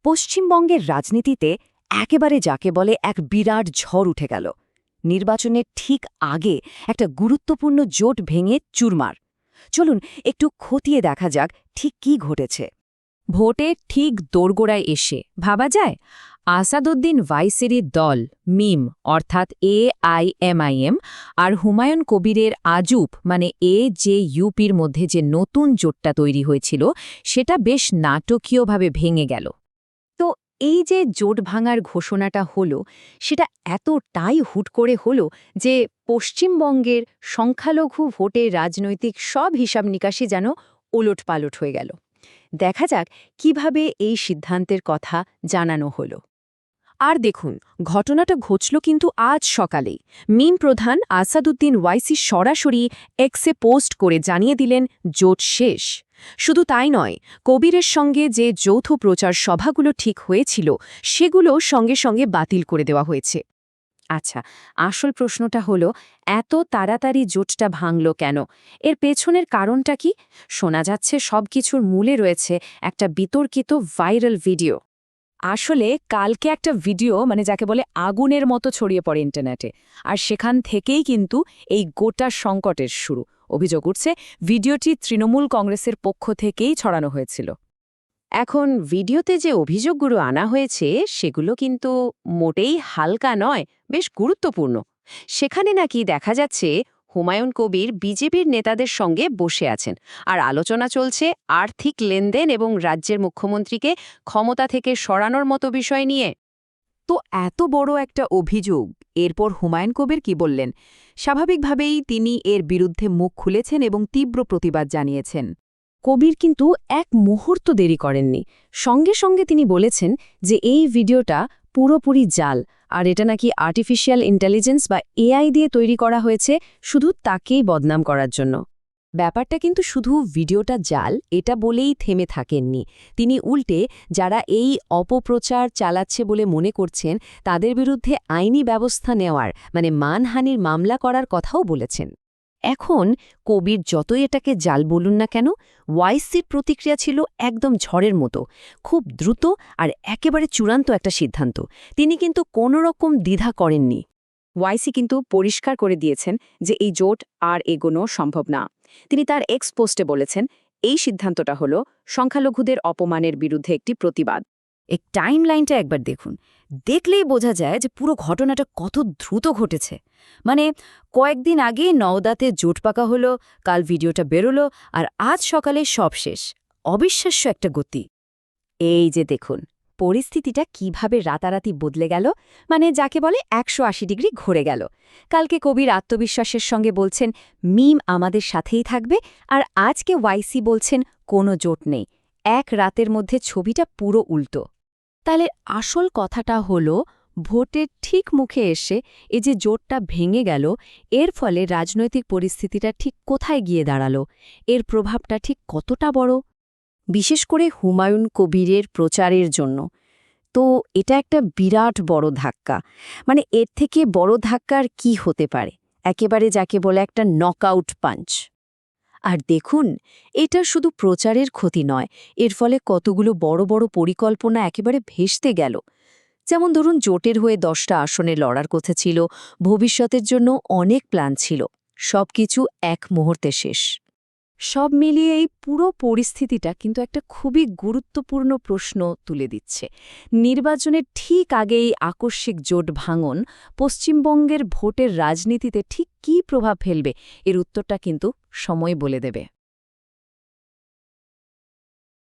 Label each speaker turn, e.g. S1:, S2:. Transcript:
S1: পশ্চিমবঙ্গের রাজনীতিতে একেবারে যাকে বলে এক বিরাট ঝড় উঠে গেল। নির্বাচনের ঠিক আগে একটা গুরুত্বপূর্ণ জোট ভেঙে চুরমার। চলুন একটু খতিয়ে দেখা যাক ঠিক কি ঘটেছে।
S2: ভোটের ঠিক দোরগোড়ায় এসে ভাবা যায় আসাদুদ্দিন ওয়াইসির দল মিম অর্থাৎ AIMIM আর হুমায়ুন কবিরের আজুপ মানে AJUPর মধ্যে যে নতুন জোটটা তৈরি হয়েছিল সেটা বেশ নাটকীয়ভাবে ভেঙে গেল।
S1: তো এই যে জোট ভাঙার ঘোষণাটা হলো, সেটা এতটাই হুট করে হলো যে পশ্চিমবঙ্গের সংখ্যালঘু ভোটের রাজনৈতিক সব হিসাব নিকাশই যেন ওলটপালট হয়ে গেল। দেখা যাক কিভাবে এই সিদ্ধান্তের কথা জানানো হলো।
S2: আর দেখুন, ঘটনাটা ঘটল কিন্তু আজ সকালেই। মিম প্রধান আসাদুদ্দিন ওয়াইসি সরাসরি এক্সে পোস্ট করে জানিয়ে দিলেন জোট শেষ। শুধু তাই নয়, কবিরের সঙ্গে যে যৌথ প্রচার সভাগুলো ঠিক হয়েছিল সেগুলো সঙ্গে সঙ্গে বাতিল করে দেওয়া হয়েছে।
S1: আচ্ছা, আসল প্রশ্নটা হলো এত তাড়াতাড়ি জোটটা ভাঙল কেন? এর পেছনের কারণটা কি? শোনা যাচ্ছে সবকিছুর মূলে রয়েছে একটা বিতর্কিত ভাইরাল ভিডিও।
S2: আসলে কালকে একটা ভিডিও যাকে বলে আগুনের মতো ছড়িয়ে পড়ে ইন্টারনেটে, আর সেখান থেকেই কিন্তু এই গোটা সংকটের শুরু। অভিযোগ উঠছে ভিডিওটি তৃণমূল কংগ্রেসের পক্ষ থেকেই ছড়ানো হয়েছিল।
S1: এখন ভিডিওতে যে অভিযোগগুলো আনা হয়েছে সেগুলো কিন্তু মোটেই হালকা নয়, বেশ গুরুত্বপূর্ণ। সেখানে নাকি দেখা যাচ্ছে হুমায়ুন কবির বিজেপির নেতাদের সঙ্গে বসে আছেন, আর আলোচনা চলছে আর্থিক লেনদেন এবং রাজ্যের মুখ্যমন্ত্রীকে ক্ষমতা থেকে সরানোর মতো বিষয় নিয়ে।
S2: তো এত বড় একটা অভিযোগ, এরপর হুমায়ুন কবির কি বললেন? স্বাভাবিকভাবেই তিনি এর বিরুদ্ধে মুখ খুলেছেন এবং তীব্র প্রতিবাদ জানিয়েছেন।
S1: কবির কিন্তু এক মুহূর্ত দেরি করেননি। সঙ্গে সঙ্গে তিনি বলেছেন যে এই ভিডিওটা পুরোপুরি জাল, আর এটা নাকি আর্টিফিশিয়াল ইন্টেলিজেন্স বা AI দিয়ে তৈরি করা হয়েছে শুধু তাকেই বদনাম করার জন্য। ব্যাপারটা কিন্তু শুধু ভিডিওটা জাল এটা বলেই থেমে থাকেননি। তিনি উল্টে যারা এই অপপ্রচার চালাচ্ছে বলে মনে করছেন তাদের বিরুদ্ধে আইনি ব্যবস্থা নেওয়ার মানহানির মামলা করার কথাও বলেছেন। এখন কবির যতই এটাকে জাল বলুন না কেন, ওয়াইসির প্রতিক্রিয়া ছিল একদম ঝড়ের মতো, খুব দ্রুত আর একেবারে চূড়ান্ত একটা সিদ্ধান্ত। তিনি কিন্তু কোনো রকম দ্বিধা করেননি। ওয়াইসি কিন্তু পরিষ্কার করে দিয়েছেন যে এই জোট আর এগোনো সম্ভব না। তিনি তার এক্স পোস্টে বলেছেন, এই সিদ্ধান্তটা হলো সংখ্যালঘুদের অপমানের বিরুদ্ধে একটি প্রতিবাদ। এই টাইম লাইনটা একবার দেখুন, দেখলেই বোঝা যায় যে পুরো ঘটনাটা কত দ্রুত ঘটেছে। কয়েকদিন আগে নওদাতে জোট পাকা হলো, কাল ভিডিওটা বেরোলো, আর আজ সকালে সব শেষ। অবিশ্বাস্য একটা গতি। এই যে দেখুন পরিস্থিতিটা কিভাবে রাতারাতি বদলে গেল, যাকে বলে 180 ডিগ্রি ঘুরে গেল। কালকে কবির আত্মবিশ্বাসের সঙ্গে বলছেন মিম আমাদের সাথেই থাকবে, আর আজকে ওয়াইসি বলছেন কোনো জোট নেই। এক রাতের মধ্যে ছবিটা পুরো উল্টো। তাহলে আসল কথাটা হলো, ভোটের ঠিক মুখে এসে এই যে জোটটা ভেঙে গেল, এর ফলে রাজনৈতিক পরিস্থিতিটা ঠিক কোথায় গিয়ে দাঁড়ালো, এর প্রভাবটা ঠিক কতটা বড়, বিশেষ করে হুমায়ুন কবিরের প্রচারের জন্য। তো এটা একটা বিরাট বড় ধাক্কা। এর থেকে বড় ধাক্কার কি হতে পারে? একেবারে যাকে বলে একটা নকআউট পাঞ্চ। আর দেখুন, এটা শুধু প্রচারের ক্ষতি নয়, এর ফলে কতগুলো বড় বড় পরিকল্পনা একেবারে ভেস্তে গেল। যেমন ধরুন, জোটের হয়ে 10টা আসনে লড়ার কথা ছিল, ভবিষ্যতের জন্য অনেক প্ল্যান ছিল, সবকিছু এক মুহূর্তে শেষ। সব মিলিয়ে এই পুরো পরিস্থিতিটা কিন্তু একটা খুবই গুরুত্বপূর্ণ প্রশ্ন তুলে দিচ্ছে। নির্বাচনের ঠিক আগেই আকস্মিক জোট ভাঙন পশ্চিমবঙ্গের ভোটের রাজনীতিতে ঠিক কী প্রভাব ফেলবে, এর উত্তরটা কিন্তু সময় বলে দেবে।